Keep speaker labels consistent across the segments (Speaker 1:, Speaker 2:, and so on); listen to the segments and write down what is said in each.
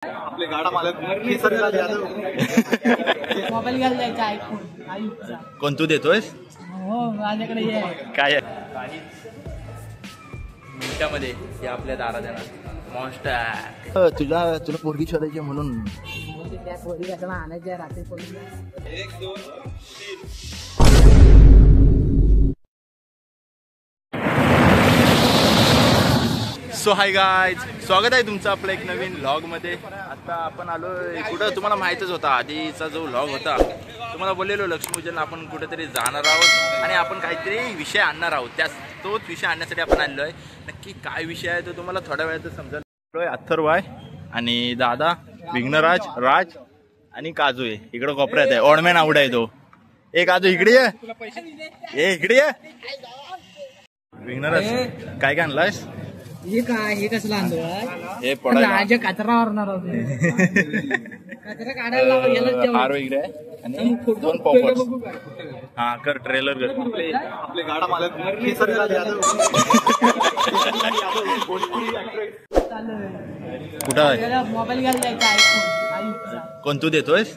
Speaker 1: आपले गाडा मालक केसरीलाल यादव
Speaker 2: मोबाईल घ्यायला जायचा आयफोन आयुषचा.
Speaker 3: कोण तू देतोयस?
Speaker 2: हो माझ्याकडे ये.
Speaker 3: काय मिनिटामध्ये हे आपल्या दारात येणार मॉन्स्टर. तुला पोरगी शोधायची म्हणून
Speaker 2: त्या पोरी कशाला आणायच्या रात्री पोरी.
Speaker 1: 1 2 3.
Speaker 3: सो हाय गाईज, स्वागत आहे तुमचं आपल्या एक नवीन व्लॉगमध्ये. आता आपण आलोय कुठं तुम्हाला माहीतच होता, आधीचा जो व्लॉग होता तुम्हाला बोललेलो लक्ष्मीपूजन आपण कुठेतरी जाणार आहोत आणि आपण काहीतरी विषय आणणार आहोत. तोच विषय आणण्यासाठी आपण आलेलो आहे. नक्की काय विषय आहे तो तुम्हाला थोड्या वेळात समजेल. अथर्व आहे आणि दादा विघ्नराज, राज आणि काजू आहे इकडं कोपऱ्यात आहे. ओडमॅन आवड आहे तो. ए काजू इकडे ये, इकडे ये. विघ्नराज काय काय आणलायस?
Speaker 2: हे काय, हे कसलं आणलं?
Speaker 3: हे पडायला
Speaker 2: कचरा मारणार कचरा काढायला
Speaker 3: इकडे आणि 2 पॉपट. हा कर, ट्रेलर कर.
Speaker 1: आपले गाडा मालक केसरीलाल यादव
Speaker 3: कुठं आहे?
Speaker 2: मोबाईल घ्यायला जायचा आयफोन आयुषचा.
Speaker 3: कोण तू देतोयस?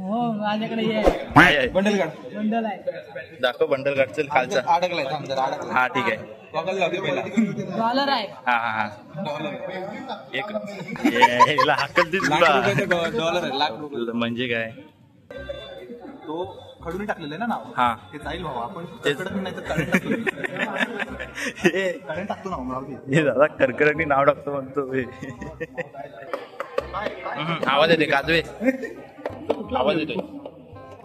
Speaker 2: हो माझ्याकडे ये.
Speaker 1: बंडल गाड
Speaker 2: बंडल आहे.
Speaker 3: दाखव बंडल काढ. चल खालचा
Speaker 1: अडकलाय, थांब जरा अडकलाय.
Speaker 3: हा ठीक आहे.
Speaker 2: डॉलर आहे.
Speaker 3: हा एक हिला हाकल ती तुला.
Speaker 1: डॉलर आहे, लाख रुपये.
Speaker 3: म्हणजे काय
Speaker 1: तो खडून टाकलेलं आहे ना नाव.
Speaker 3: हा
Speaker 1: ते जाईल भाऊ. आपण
Speaker 3: तेच.
Speaker 1: नाही तर करंट टाकतो ना.
Speaker 3: हे दादा करकरणी नाव टाकतो म्हणतो. आवाज येते काजवे, आवाज येतोय.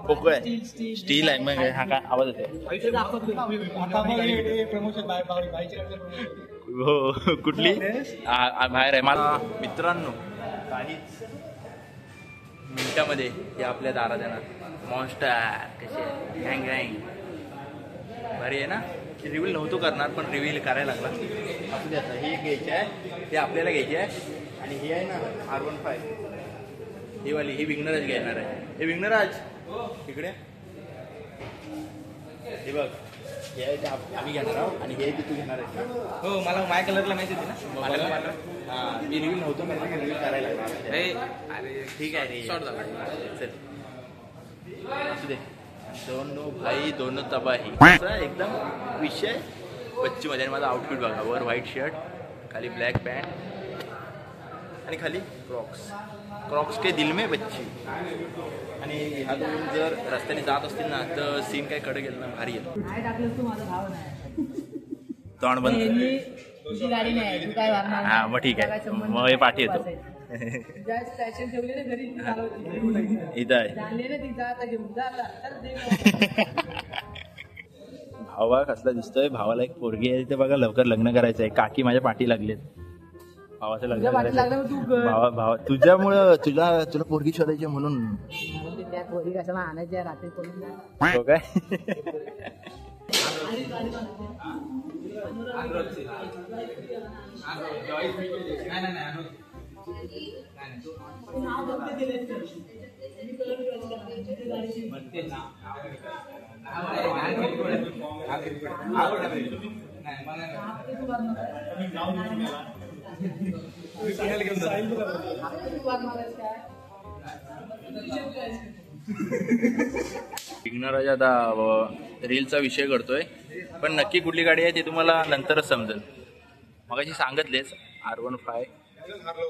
Speaker 3: पोकळ आहे, स्टील आहे. मग हा काय आवाज येते? हो कुठली बाहेर आहे. मला मित्रांनो काहीच मिनिटामध्ये हे आपल्या दारात येणार मॉन्स्टर. कसे गँग गँग भारी आहे ना. रिव्हील नव्हतो करणार पण रिव्हील करायला लागला. आपली आता ही घ्यायची आहे, ते आपल्याला घ्यायची आहे. आणि ही आहे ना R15 ही वाली, ही विघ्नराज घेणार आहे. हे विघ्नराज इकडे हे बघ. हे आहे ते आम्ही घेणार आहोत आणि हे तू घेणार आहे.
Speaker 1: हो, मला माय कलरला माहिती होती ना.
Speaker 3: हा मी रिव्हील नव्हतो पण रिव्हील करायला लागला. अरे ठीक आहे रे, चल असू दे. दोनों भाई दोनों तबाही एकदम विषय बच्ची मध्ये. माझा आउटफिट बघा, वर व्हाईट शर्ट, खाली ब्लॅक पॅन्ट आणि खाली क्रॉक्स के दिल में बच्ची. आणि ह्या दोन जर रस्त्याने जात असतील ना तर सीन काय कडे गेलं ना भारी आहे.
Speaker 2: नाही टाकलं तू माझा भाव नाही.
Speaker 3: तोंड बंद.
Speaker 2: तुझी गाडी नाही, तू काय वागणार?
Speaker 3: हा मग ठीक आहे, मग हे पाठी येतो.
Speaker 2: स्टॅच्यू ठेवले ना घरी चालवते.
Speaker 3: इथं आहे
Speaker 2: जाणले ना तिचा आता घेऊन जा.
Speaker 3: भावा कसला दिसतोय. भावाला एक पोरगी आहे ते बघा, लवकर लग्न करायचं आहे. काकी माझ्या पाठी लागलेत. भावाचं लग्न करायचं. भावा तुझ्यामुळं तुला पोरगी शोधायची म्हणून.
Speaker 2: त्या पोरी कशाला आणायच्या रात्री पोरी.
Speaker 3: हो काय? विघ्नराज आता रीलचा विषय करतोय पण नक्की कुठली गाडी आहे ते तुम्हाला नंतरच समजेल. मगाशी सांगितलेच R15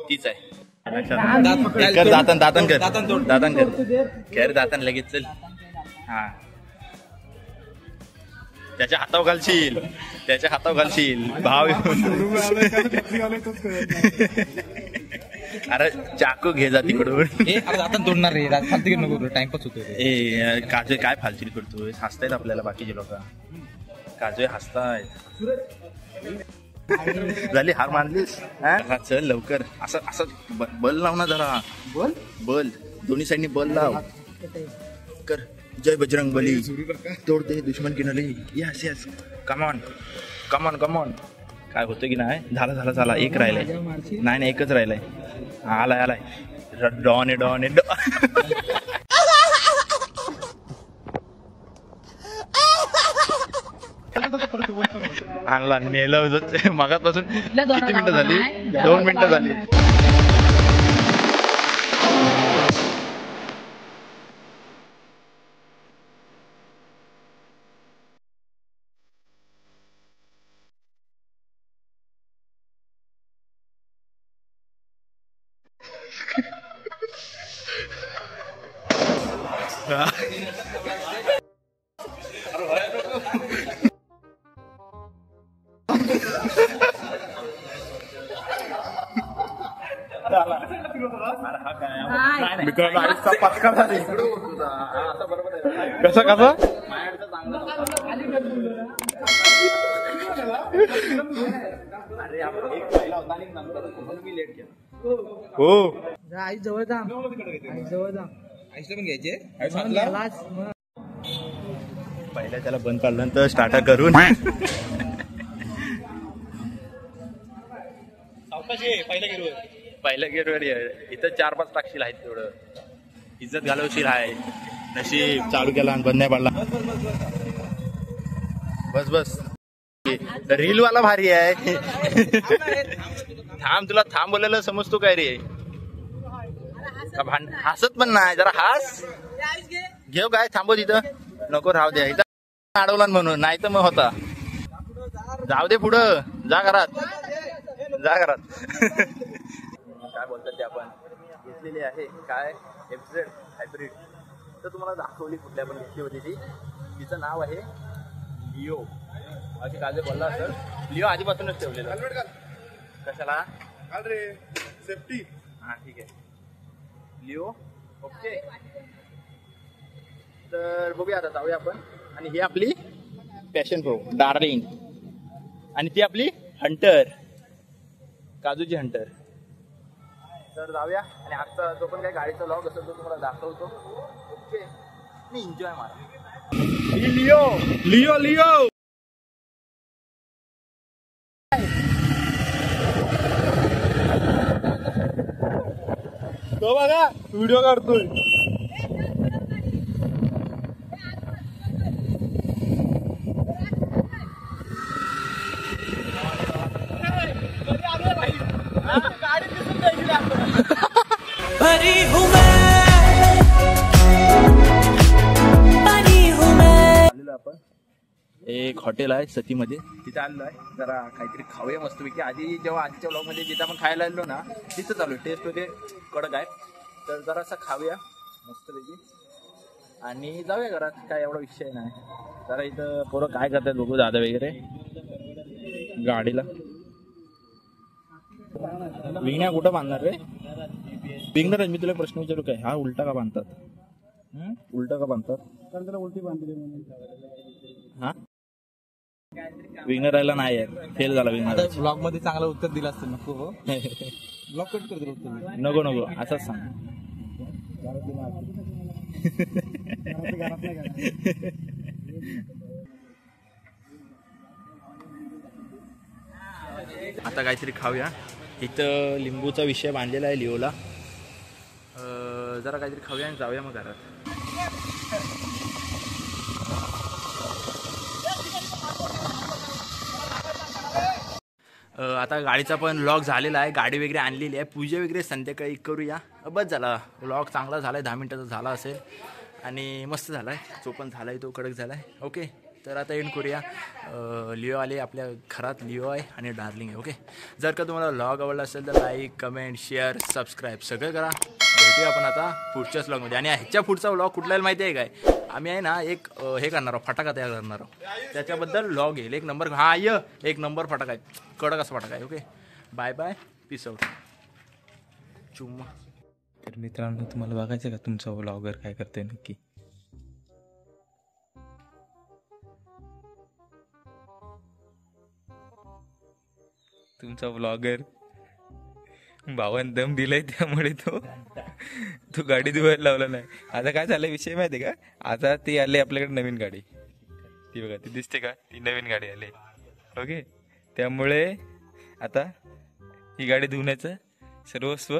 Speaker 3: तीच आहे. दातन कर दातन लगेच. चल हा त्याच्या हातावर घालशील भाव. अरे चाकू घे जा तिकडून.
Speaker 1: दातन तोडणार रे, फालतू नको, टाइमपास होतो.
Speaker 3: ए काजू काय फालतू करतोय? हसतायत आपल्याला बाकीचे लोक. काजू हसतायत. झाली हार मानलीस? हा चल लवकर. असं बल लाव ना जरा. बल दोन्ही साईडनी बल लाव. कर जय बजरंग बली. तोड दे दुश्मन की नली. Yes yes come on. काय होतं की नाही? झाला एक राहिलाय. नाही एकच राहिलाय. आलाय डॉन आहे. आणला नेलं. मगापासून किती मिनिटं झाली? 2 मिनिटं झाली.
Speaker 1: मित्रांनो आईचा पटका झाली.
Speaker 3: कसं कसं हो
Speaker 2: आई जवळ जा, आई जवळ जा.
Speaker 1: आईला पण घ्यायचे.
Speaker 3: पहिल्या त्याला बंद काढल्यानंतर स्टार्टर करून पहिल्या गेटवर इथं 4-5 टाकशील आहेत तेवढं इज्जत घालवशील आहे. नशीब चालू केला आणि बंद नाही पडला. बस बस रील वाला भारी आहे. थांब तुला थांब बोलायला समजतो काय रे. हसत पण नाही जरा हास घेऊ काय थांबव तिथं नको राहू द्या इथं अडवला म्हणून नाही तर मग होता. जाऊ दे पुढं जा घरात जा घरात. काय बोलतात ते आपण घेतलेली आहे काय FZ हायब्रिड तर तुम्हाला दाखवली कुठल्या पण घेतली होती ती. तिचं नाव आहे लिओ. अशी काल बोलला सर लिओ आधीपासूनच ठेवलेलं. कशाला
Speaker 1: सेफ्टी.
Speaker 3: हा ठीक आहे लिओ ओके. तर बघूया आता जाऊया आपण. आणि ही आपली पॅशन प्रो डार्लिंग आणि ती आपली हंटर काजूची हंटर. तर जाऊया आणि आजचा जो पण काही गाडीचा लॉग असेल तो तुम्हाला दाखवतो. ओके आणि एन्जॉय मारा.
Speaker 1: लिओ लिओ लिओ तो बघा व्हिडिओ काढतोय.
Speaker 3: आपण एक हॉटेल आहे सतीमध्ये तिथे आलेलो आहे. जरा काहीतरी खाऊया मस्तपैकी. आधी जेव्हा आधीच्या ब्लॉगमध्ये जिथे आपण खायला आलो ना तिथं चालू टेस्ट वगैरे कडक आहे. तर जरासा खाऊया मस्तपैकी आणि जाऊया घरात. काय एवढा विषय नाही. जरा इथं पोरं काय करतात बघू दादा वगैरे गाडीला. विंगण्या कुठं बांधणार रे. विंगणार मी तुला प्रश्न विचारू काय हा उलटा का बांधतात. उलटा का बांधतात कारण त्याला उलटी बांधली म्हणून. हा विंगनर राहिला नाही फेल झाला विंगनर.
Speaker 1: ब्लॉग मध्ये चांगलं उत्तर दिलं असतं नको. ब्लॉग कट करतो उत्तर
Speaker 3: नको नको असंच सांग. आता काहीतरी खाऊया. इथं लिंबूचा विषय बांधलेला आहे लिओला. जरा काहीतरी खाऊया आणि जाऊया मग घरात. आता गाडीचा पण व्लॉग झालेला आहे. गाडी वगैरे आणलेली आहे. पूजा वगैरे संध्याकाळी करूया. बस झाला व्लॉग चांगला झाला आहे. 10 मिनिटाचा झाला असेल आणि मस्त झाला आहे. जो पण झाला आहे तो कडक झाला आहे. ओके तर आता एंड करूया. लिओ आले आपल्या घरात. लिओ आहे आणि डार्लिंग आहे. ओके जर का तुम्हाला व्लॉग आवडला असेल तर लाईक कमेंट शेअर सबस्क्राईब सगळं करा. भेटूया आपण आता पुढच्याच व्लॉगमध्ये. आणि ह्याच्या पुढचा व्लॉग कुठल्याला माहिती आहे काय आम्ही आहे ना एक हे करणार आहोत फटाका तयार करणार आहोत. त्याच्याबद्दल व्लॉग येईल एक नंबर. हा एक नंबर फटाका आहे कडक असा फटाका आहे. Okay bye bye peace out चुम्मा.
Speaker 4: तर मित्रांनो तुम्हाला बघायचं का तुमचा व्लॉगर काय करतोय नक्की. तुमचा व्लॉगर भावान दम दिलाय त्यामुळे तो गाडी धुवायला लावला नाही. आता काय झालं विषय माहिती का. आता ती आली आपल्याकडे नवीन गाडी. ती बघा ती दिसते का ती नवीन गाडी आली. ओके त्यामुळे आता ही गाडी धुण्याचं सर्वस्व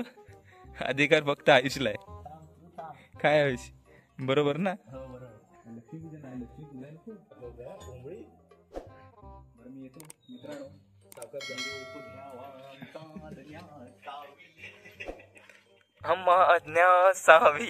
Speaker 4: अधिकार फक्त आयुषला आहे. काय आयुष बरोबर ना. हम अज्ञा सावी